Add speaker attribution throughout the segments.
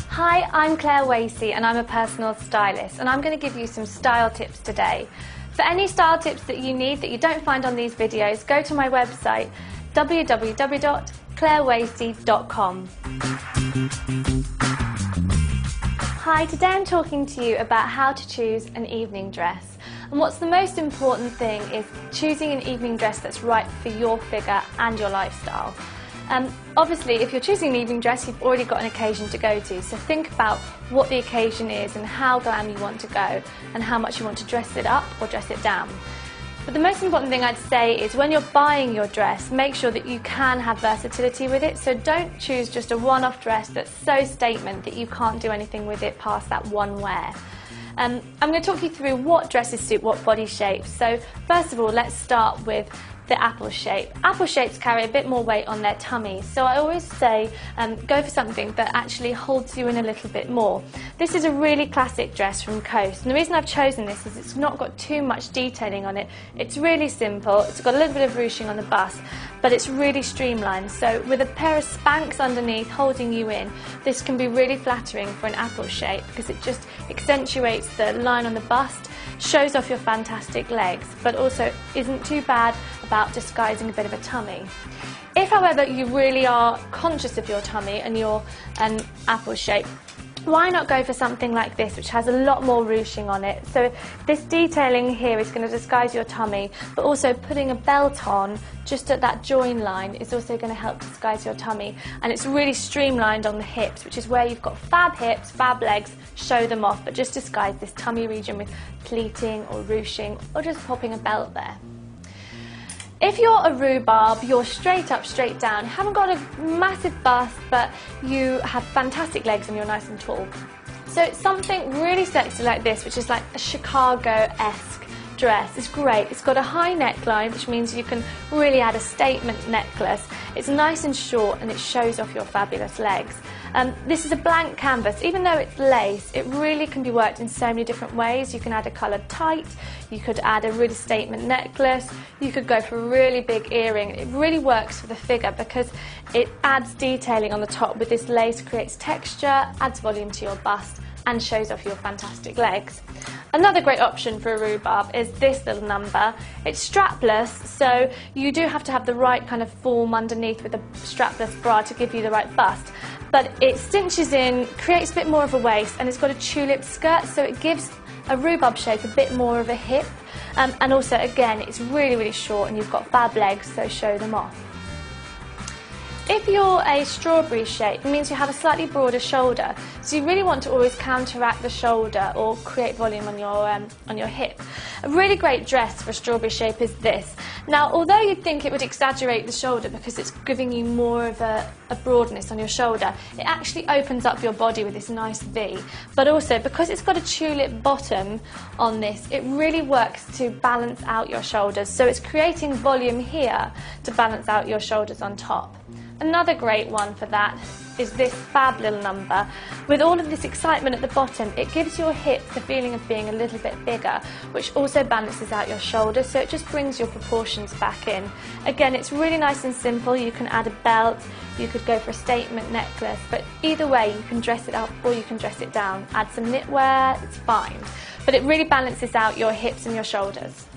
Speaker 1: Hi, I'm Claire Wasey and I'm a personal stylist, and I'm going to give you some style tips today. For any style tips that you need that you don't find on these videos, go to my website www.clairewasey.com. Hi, today I'm talking to you about how to choose an evening dress. And what's the most important thing is choosing an evening dress that's right for your figure and your lifestyle. Obviously, if you're choosing an evening dress, you've already got an occasion to go to, so think about what the occasion is and how glam you want to go and how much you want to dress it up or dress it down. But the most important thing I'd say is when you're buying your dress, make sure that you can have versatility with it, so don't choose just a one-off dress that's so statement that you can't do anything with it past that one wear. I'm going to talk you through what dresses suit what body shape. So first of all, let's start with the apple shape. Apple shapes carry a bit more weight on their tummy, so I always say go for something that actually holds you in a little bit more. This is a really classic dress from Coast, and the reason I've chosen this is it's not got too much detailing on it. It's really simple, it's got a little bit of ruching on the bust, but it's really streamlined, so with a pair of Spanx underneath holding you in, this can be really flattering for an apple shape because it just accentuates the line on the bust, shows off your fantastic legs, but also isn't too bad about disguising a bit of a tummy. If, however, you really are conscious of your tummy and your apple shape, why not go for something like this, which has a lot more ruching on it? So this detailing here is going to disguise your tummy, but also putting a belt on just at that join line is also going to help disguise your tummy. And it's really streamlined on the hips, which is where you've got fab hips, fab legs, show them off, but just disguise this tummy region with pleating or ruching or just popping a belt there. If you're a rhubarb, you're straight up, straight down, haven't got a massive bust, but you have fantastic legs and you're nice and tall. So it's something really sexy like this, which is like a Chicago-esque dress. It's great. It's got a high neckline, which means you can really add a statement necklace. It's nice and short and it shows off your fabulous legs. This is a blank canvas. Even though it's lace, it really can be worked in so many different ways. You can add a coloured tight, you could add a really statement necklace, you could go for a really big earring. It really works for the figure because it adds detailing on the top with this lace, creates texture, adds volume to your bust and shows off your fantastic legs. Another great option for a rhubarb is this little number. It's strapless, so you do have to have the right kind of form underneath with a strapless bra to give you the right bust. But it cinches in, creates a bit more of a waist, and it's got a tulip skirt, so it gives a rhubarb shape a bit more of a hip. And also, again, it's really, really short and you've got fab legs, so show them off. If you're a strawberry shape, it means you have a slightly broader shoulder, so you really want to always counteract the shoulder or create volume on your hip. A really great dress for a strawberry shape is this. Now, although you'd think it would exaggerate the shoulder because it's giving you more of a broadness on your shoulder, it actually opens up your body with this nice V. But also, because it's got a tulip bottom on this, it really works to balance out your shoulders, so it's creating volume here to balance out your shoulders on top. Another great one for that is this fab little number. With all of this excitement at the bottom, it gives your hips the feeling of being a little bit bigger, which also balances out your shoulders, so it just brings your proportions back in. Again, it's really nice and simple. You can add a belt, you could go for a statement necklace, but either way, you can dress it up or you can dress it down. Add some knitwear, it's fine. But it really balances out your hips and your shoulders.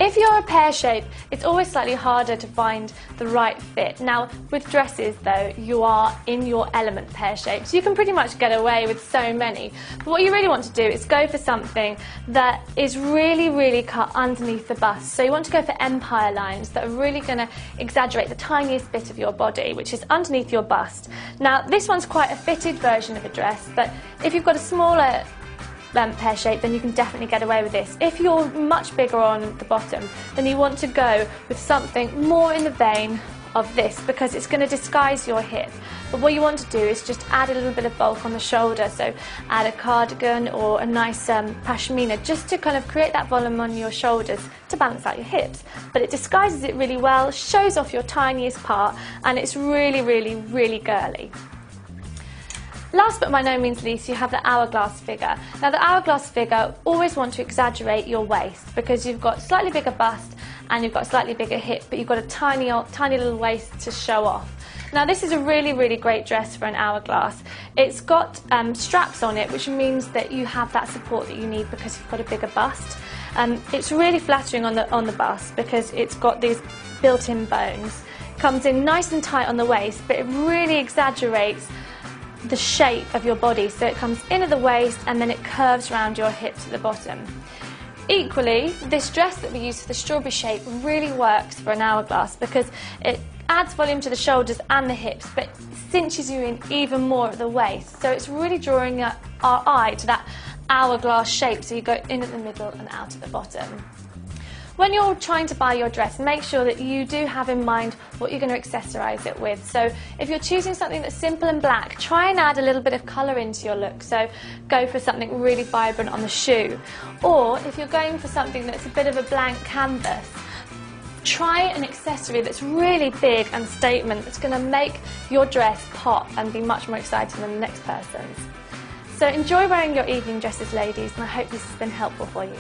Speaker 1: If you're a pear shape, it's always slightly harder to find the right fit. Now, with dresses though, you are in your element pear shape, so you can pretty much get away with so many. But what you really want to do is go for something that is really, really cut underneath the bust. So you want to go for empire lines that are really going to exaggerate the tiniest bit of your body, which is underneath your bust. Now, this one's quite a fitted version of a dress, but if you've got a smaller pear shape, then you can definitely get away with this. If you're much bigger on the bottom, then you want to go with something more in the vein of this because it's going to disguise your hip. But what you want to do is just add a little bit of bulk on the shoulder, so add a cardigan or a nice pashmina just to kind of create that volume on your shoulders to balance out your hips. But it disguises it really well, shows off your tiniest part, and it's really, really, really girly. Last but by no means least, you have the hourglass figure. Now, the hourglass figure, always want to exaggerate your waist because you've got slightly bigger bust and you've got a slightly bigger hip, but you've got a tiny little waist to show off. Now this is a really great dress for an hourglass. It's got straps on it, which means that you have that support that you need because you've got a bigger bust. It's really flattering on the bust because it's got these built-in bones. Comes in nice and tight on the waist, but it really exaggerates the shape of your body, so it comes in at the waist and then it curves around your hips at the bottom. Equally, this dress that we use for the strawberry shape really works for an hourglass because it adds volume to the shoulders and the hips, but cinches you in even more at the waist, so it's really drawing our eye to that hourglass shape, so you go in at the middle and out at the bottom. When you're trying to buy your dress, make sure that you do have in mind what you're going to accessorise it with. So if you're choosing something that's simple and black, try and add a little bit of colour into your look. So go for something really vibrant on the shoe. Or if you're going for something that's a bit of a blank canvas, try an accessory that's really big and statement, that's going to make your dress pop and be much more exciting than the next person's. So enjoy wearing your evening dresses, ladies, and I hope this has been helpful for you.